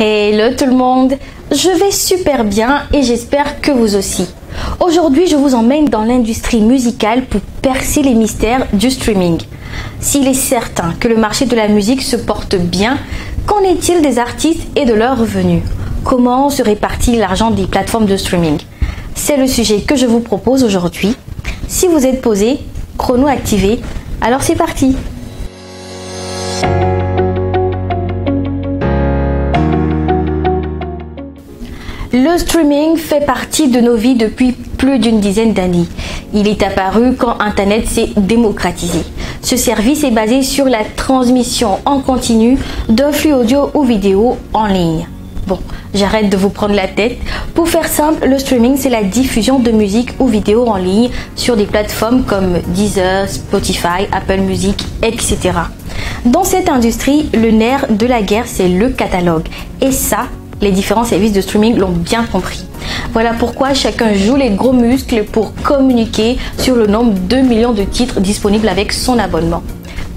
Hello tout le monde, je vais super bien et j'espère que vous aussi. Aujourd'hui, je vous emmène dans l'industrie musicale pour percer les mystères du streaming. S'il est certain que le marché de la musique se porte bien, qu'en est-il des artistes et de leurs revenus? Comment se répartit l'argent des plateformes de streaming? C'est le sujet que je vous propose aujourd'hui. Si vous êtes posé, chrono activé, alors c'est parti! Le streaming fait partie de nos vies depuis plus d'une dizaine d'années. Il est apparu quand Internet s'est démocratisé. Ce service est basé sur la transmission en continu d'un flux audio ou vidéo en ligne. Bon, j'arrête de vous prendre la tête. Pour faire simple, le streaming, c'est la diffusion de musique ou vidéo en ligne sur des plateformes comme Deezer, Spotify, Apple Music, etc. Dans cette industrie, le nerf de la guerre, c'est le catalogue. Et ça, les différents services de streaming l'ont bien compris. Voilà pourquoi chacun joue les gros muscles pour communiquer sur le nombre de millions de titres disponibles avec son abonnement.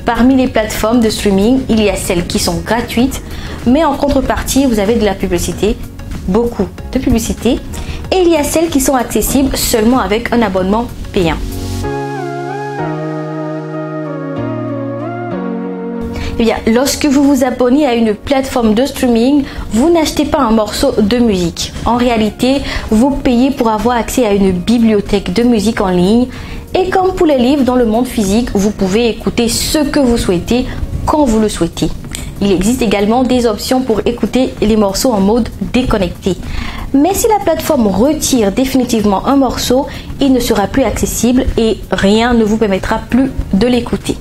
Parmi les plateformes de streaming, il y a celles qui sont gratuites, mais en contrepartie, vous avez de la publicité, beaucoup de publicité, et il y a celles qui sont accessibles seulement avec un abonnement payant. Eh bien, lorsque vous vous abonnez à une plateforme de streaming, vous n'achetez pas un morceau de musique. En réalité, vous payez pour avoir accès à une bibliothèque de musique en ligne. Et comme pour les livres dans le monde physique, vous pouvez écouter ce que vous souhaitez quand vous le souhaitez. Il existe également des options pour écouter les morceaux en mode déconnecté. Mais si la plateforme retire définitivement un morceau, il ne sera plus accessible et rien ne vous permettra plus de l'écouter.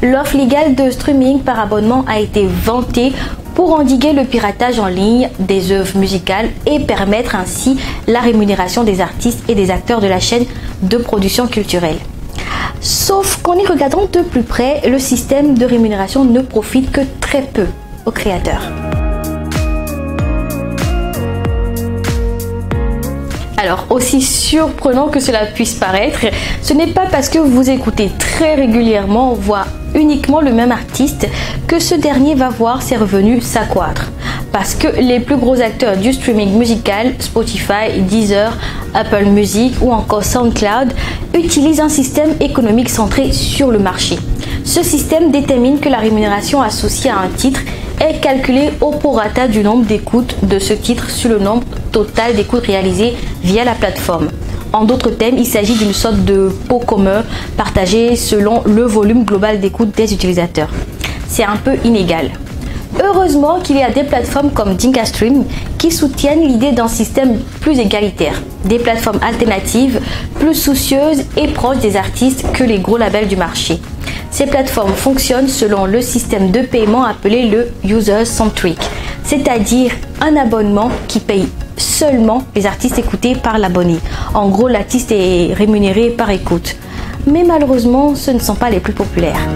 L'offre légale de streaming par abonnement a été vantée pour endiguer le piratage en ligne des œuvres musicales et permettre ainsi la rémunération des artistes et des acteurs de la chaîne de production culturelle. Sauf qu'en y regardant de plus près, le système de rémunération ne profite que très peu aux créateurs. Alors, aussi surprenant que cela puisse paraître, ce n'est pas parce que vous écoutez très régulièrement, voire uniquement le même artiste, que ce dernier va voir ses revenus s'accroître. Parce que les plus gros acteurs du streaming musical, Spotify, Deezer, Apple Music ou encore SoundCloud, utilisent un système économique centré sur le marché. Ce système détermine que la rémunération associée à un titre est calculée au prorata du nombre d'écoutes de ce titre sur le nombre total d'écoutes réalisées via la plateforme. En d'autres termes, il s'agit d'une sorte de pot commun partagé selon le volume global d'écoute des utilisateurs. C'est un peu inégal. Heureusement qu'il y a des plateformes comme Dingastream qui soutiennent l'idée d'un système plus égalitaire. Des plateformes alternatives plus soucieuses et proches des artistes que les gros labels du marché. Ces plateformes fonctionnent selon le système de paiement appelé le user-centric, c'est-à-dire un abonnement qui paye seulement les artistes écoutés par l'abonné. En gros, l'artiste est rémunéré par écoute. Mais malheureusement, ce ne sont pas les plus populaires.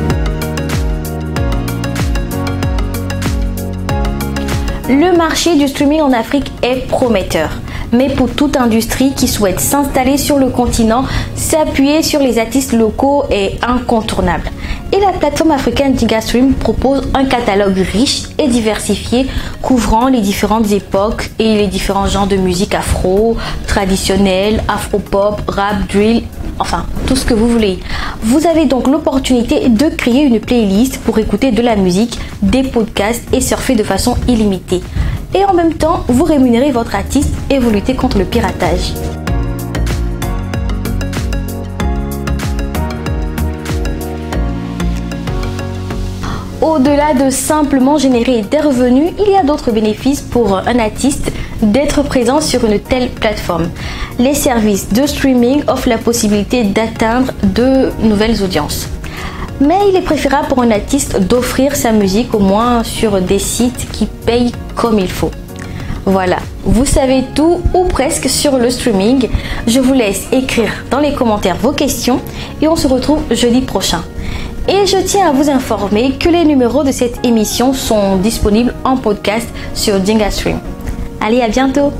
Le marché du streaming en Afrique est prometteur. Mais pour toute industrie qui souhaite s'installer sur le continent, s'appuyer sur les artistes locaux est incontournable. Et la plateforme africaine Dingastream propose un catalogue riche et diversifié couvrant les différentes époques et les différents genres de musique afro, traditionnelle, afro-pop, rap, drill, enfin tout ce que vous voulez. Vous avez donc l'opportunité de créer une playlist pour écouter de la musique, des podcasts et surfer de façon illimitée. Et en même temps, vous rémunérez votre artiste et vous luttez contre le piratage. Au-delà de simplement générer des revenus, il y a d'autres bénéfices pour un artiste d'être présent sur une telle plateforme. Les services de streaming offrent la possibilité d'atteindre de nouvelles audiences. Mais il est préférable pour un artiste d'offrir sa musique au moins sur des sites qui payent comme il faut. Voilà, vous savez tout ou presque sur le streaming. Je vous laisse écrire dans les commentaires vos questions et on se retrouve jeudi prochain. Et je tiens à vous informer que les numéros de cette émission sont disponibles en podcast sur Dingastream. Allez, à bientôt!